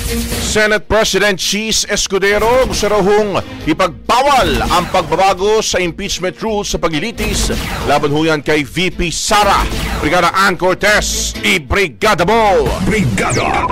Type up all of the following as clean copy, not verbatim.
Senate President Cheese Escudero gusto raw hong ipagbawal ang pagbabago sa impeachment rules sa paglilitis laban ho yan kay VP Sara. Brigada Ann Cortez, i-brigada mo! Brigada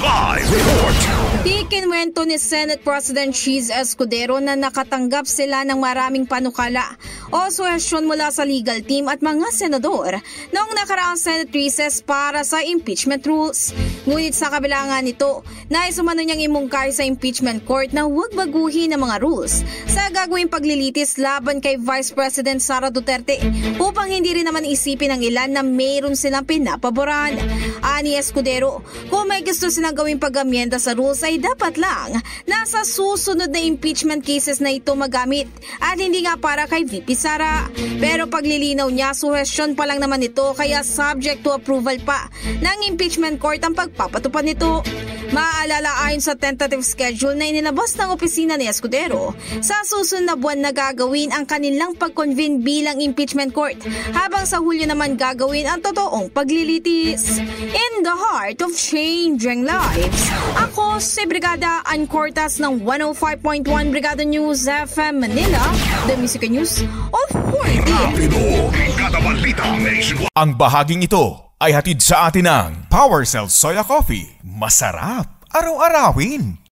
Live Report. Ikinwento ni Senate President Cheese Escudero na nakatanggap sila ng maraming panukala o suhestyon mula sa legal team at mga senador noong nakaraang Senate recess para sa impeachment rules. Ngunit sa kabila nga nito, nais umano niyang imungkay sa impeachment court na huwag baguhin ang mga rules sa gagawing paglilitis laban kay Vice President Sara Duterte upang hindi rin naman isipin ng ilan na mayroon silang pinapaboran. Ani Escudero, kung may gusto silang gawing pag-amyenda sa rules ay dapat lang nasa susunod na impeachment cases na ito magamit at hindi nga para kay VP Sara. Pero paglilinaw niya, suhestyon pa lang naman ito kaya subject to approval pa ng impeachment court ang pagpapatupad nito. Maaalala ayon sa tentative schedule na inilabas ng opisina ni Escudero, sa susunod na buwan na gagawin ang kanilang pag-convene bilang impeachment court, habang sa Hulyo naman gagawin ang totoong paglilitis. In the heart of changing lives, ako si Brigada Ann Cortez ng 105.1 Brigada News FM Manila, the Music News Authority. Brigada Balita Nationwide. Ang bahaging ito ay hatid sa atin ng Power Cell Soya Coffee. Masarap araw-arawin.